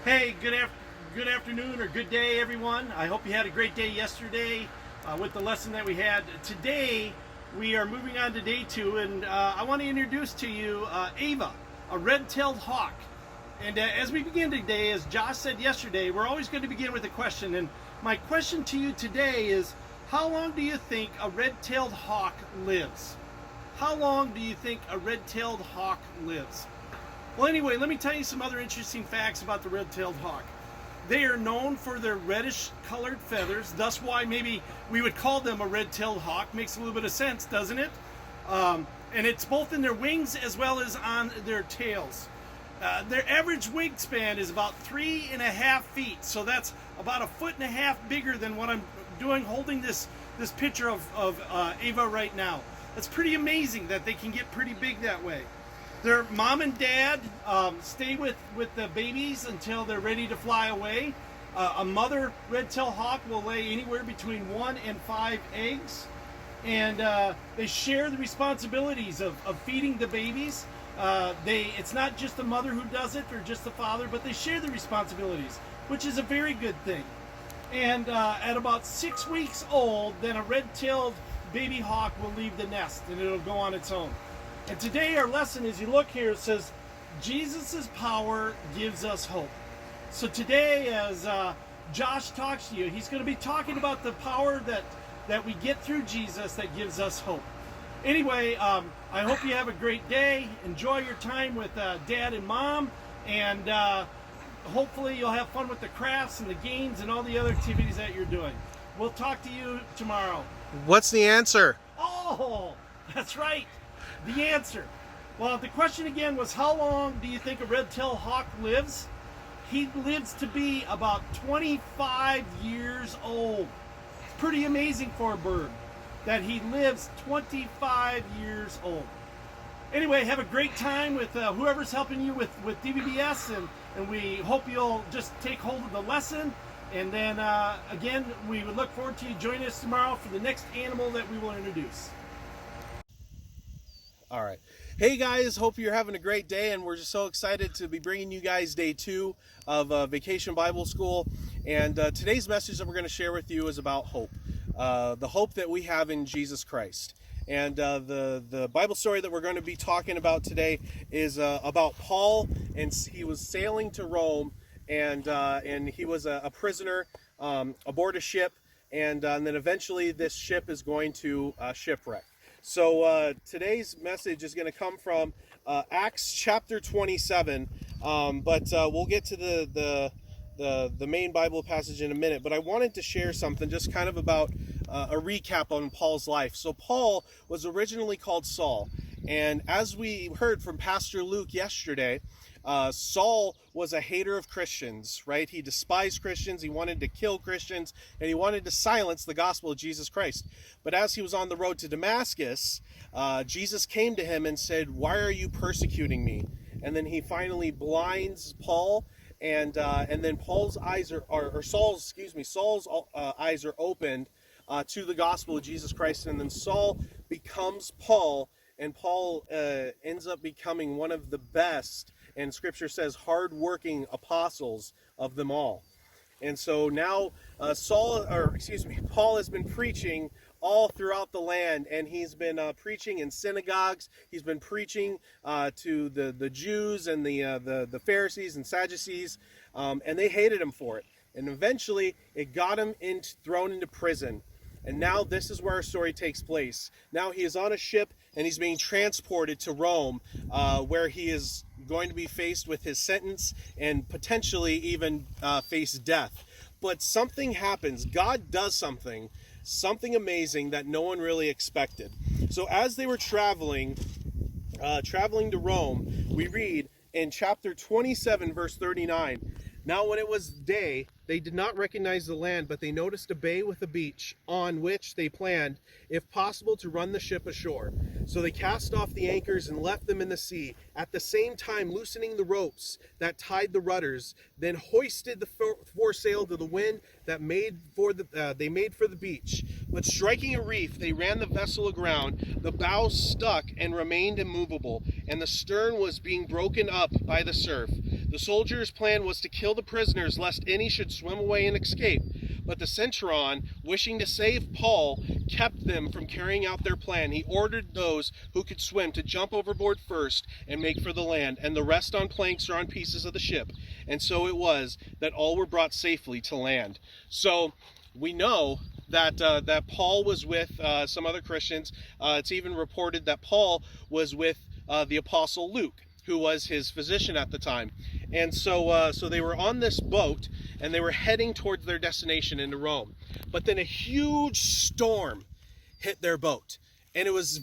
Hey, good afternoon or good day, everyone. I hope you had a great day yesterday with the lesson that we had. Today, we are moving on to day 2, and I want to introduce to you Ava, a red-tailed hawk. And as we begin today, as Josh said yesterday, we're always going to begin with a question. And my question to you today is, how long do you think a red-tailed hawk lives? How long do you think a red-tailed hawk lives? Well, anyway, let me tell you some other interesting facts about the red-tailed hawk. They are known for their reddish-colored feathers, thus why maybe we would call them a red-tailed hawk. Makes a little bit of sense, doesn't it? And it's both in their wings as well as on their tails. Their average wingspan is about 3.5 feet, so that's about 1.5 feet bigger than what I'm doing holding this picture of Ava right now. That's pretty amazing that they can get pretty big that way. Their mom and dad stay with the babies until they're ready to fly away. A mother red-tailed hawk will lay anywhere between 1 and 5 eggs. And they share the responsibilities of feeding the babies. It's not just the mother who does it or just the father, but they share the responsibilities, which is a very good thing. And at about 6 weeks old, then a red-tailed baby hawk will leave the nest and it'll go on its own. And today our lesson, as you look here, it says, Jesus' power gives us hope. So today, as Josh talks to you, he's going to be talking about the power that we get through Jesus that gives us hope. Anyway, I hope you have a great day. Enjoy your time with Dad and Mom. And hopefully you'll have fun with the crafts and the games and all the other activities that you're doing. We'll talk to you tomorrow. What's the answer? Oh, that's right. The answer. Well, the question again was, how long do you think a red-tailed hawk lives? He lives to be about 25 years old. It's pretty amazing for a bird that he lives 25 years old. Anyway, have a great time with whoever's helping you with DVBS, and we hope you'll just take hold of the lesson. And then, again, we would look forward to you joining us tomorrow for the next animal that we will introduce. All right. Hey guys, hope you're having a great day, and we're just so excited to be bringing you guys day 2 of Vacation Bible School. And today's message that we're going to share with you is about hope, the hope that we have in Jesus Christ. And the Bible story that we're going to be talking about today is about Paul, and he was sailing to Rome, and he was a prisoner aboard a ship, and then eventually this ship is going to shipwreck. So today's message is going to come from Acts chapter 27, but we'll get to the main Bible passage in a minute. But I wanted to share something just kind of about a recap on Paul's life. So Paul was originally called Saul, and as we heard from Pastor Luke yesterday, Saul was a hater of Christians, right? He despised Christians, he wanted to kill Christians, and he wanted to silence the gospel of Jesus Christ. But as he was on the road to Damascus, Jesus came to him and said, "Why are you persecuting me?" And then he finally blinds Paul, and then Saul's eyes are opened to the gospel of Jesus Christ, and then Saul becomes Paul, and Paul ends up becoming one of the best, and Scripture says, hard-working apostles of them all. And so now Paul has been preaching all throughout the land, and he's been preaching in synagogues. He's been preaching to the Jews and the Pharisees and Sadducees, and they hated him for it. And eventually, it got him thrown into prison. And now this is where our story takes place. Now he is on a ship, and he's being transported to Rome, where he is going to be faced with his sentence and potentially even face death. But something happens. God does something amazing that no one really expected. So as they were traveling to Rome, we read in chapter 27, verse 39, "Now when it was day, they did not recognize the land, but they noticed a bay with a beach, on which they planned, if possible, to run the ship ashore. So they cast off the anchors and left them in the sea, at the same time loosening the ropes that tied the rudders, then hoisted the foresail to the wind that they made for the beach. But striking a reef, they ran the vessel aground. The bows stuck and remained immovable, and the stern was being broken up by the surf. The soldiers' plan was to kill the prisoners, lest any should swim away and escape. But the centurion, wishing to save Paul, kept them from carrying out their plan. He ordered those who could swim to jump overboard first and make for the land, and the rest on planks or on pieces of the ship. And so it was that all were brought safely to land. So we know that Paul was with some other Christians. It's even reported that Paul was with the Apostle Luke, who was his physician at the time. And so they were on this boat, and they were heading towards their destination into Rome. But then a huge storm hit their boat. And it was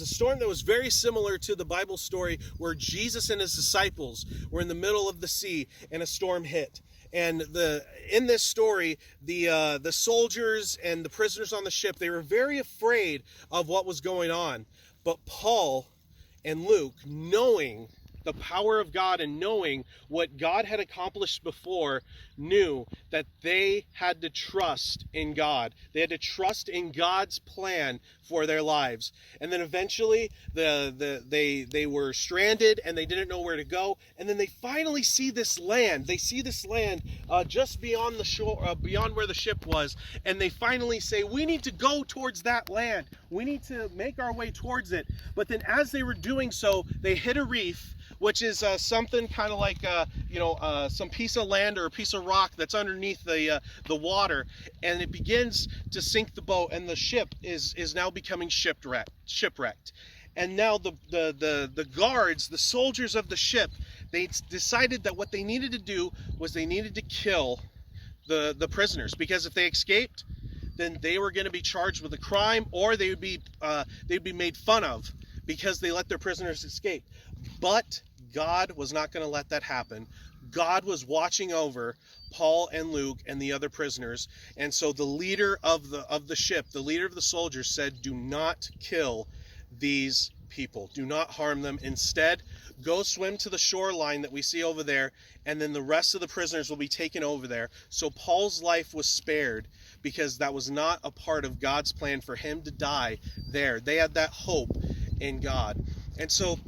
a storm that was very similar to the Bible story where Jesus and his disciples were in the middle of the sea and a storm hit. And in this story, the soldiers and the prisoners on the ship, they were very afraid of what was going on. But Paul and Luke, knowing the power of God and knowing what God had accomplished before, knew that they had to trust in God. They had to trust in God's plan for their lives. And then eventually they were stranded and they didn't know where to go. And then they finally see this land. They see this land just beyond the shore, beyond where the ship was. And they finally say, we need to go towards that land. We need to make our way towards it. But then as they were doing so, they hit a reef, which is something kind of like some piece of land or a piece of rock that's underneath the water, and it begins to sink the boat, and the ship is now becoming shipwrecked. And now the guards, the soldiers of the ship, they decided that what they needed to do was they needed to kill the prisoners, because if they escaped, then they were going to be charged with a crime, or they'd be made fun of because they let their prisoners escape. But God was not going to let that happen. God was watching over Paul and Luke and the other prisoners. And so the leader of the ship, the leader of the soldiers, said, do not kill these people. Do not harm them. Instead, go swim to the shoreline that we see over there, and then the rest of the prisoners will be taken over there. So Paul's life was spared because that was not a part of God's plan for him to die there. They had that hope in God. And so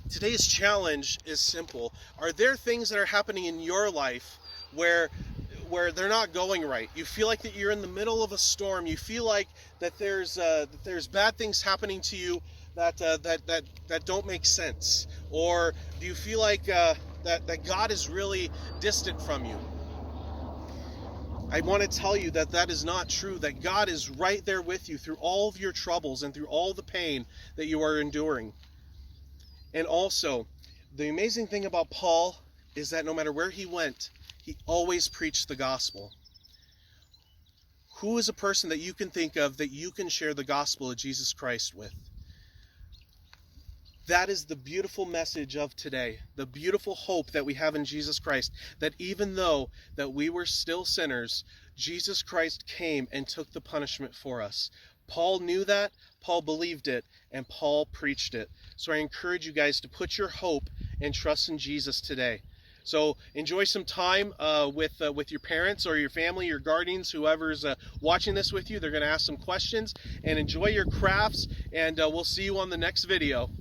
today's challenge is simple. Are there things that are happening in your life where they're not going right? You feel like that you're in the middle of a storm. You feel like that there's bad things happening to you that don't make sense. Or do you feel like that God is really distant from you? I want to tell you that that is not true, that God is right there with you through all of your troubles and through all the pain that you are enduring. And also, the amazing thing about Paul is that no matter where he went, he always preached the gospel. Who is a person that you can think of that you can share the gospel of Jesus Christ with? That is the beautiful message of today, the beautiful hope that we have in Jesus Christ, that even though that we were still sinners, Jesus Christ came and took the punishment for us. Paul knew that, Paul believed it, and Paul preached it. So I encourage you guys to put your hope and trust in Jesus today. So enjoy some time with your parents or your family, your guardians, whoever's watching this with you. They're going to ask some questions, and enjoy your crafts, and we'll see you on the next video.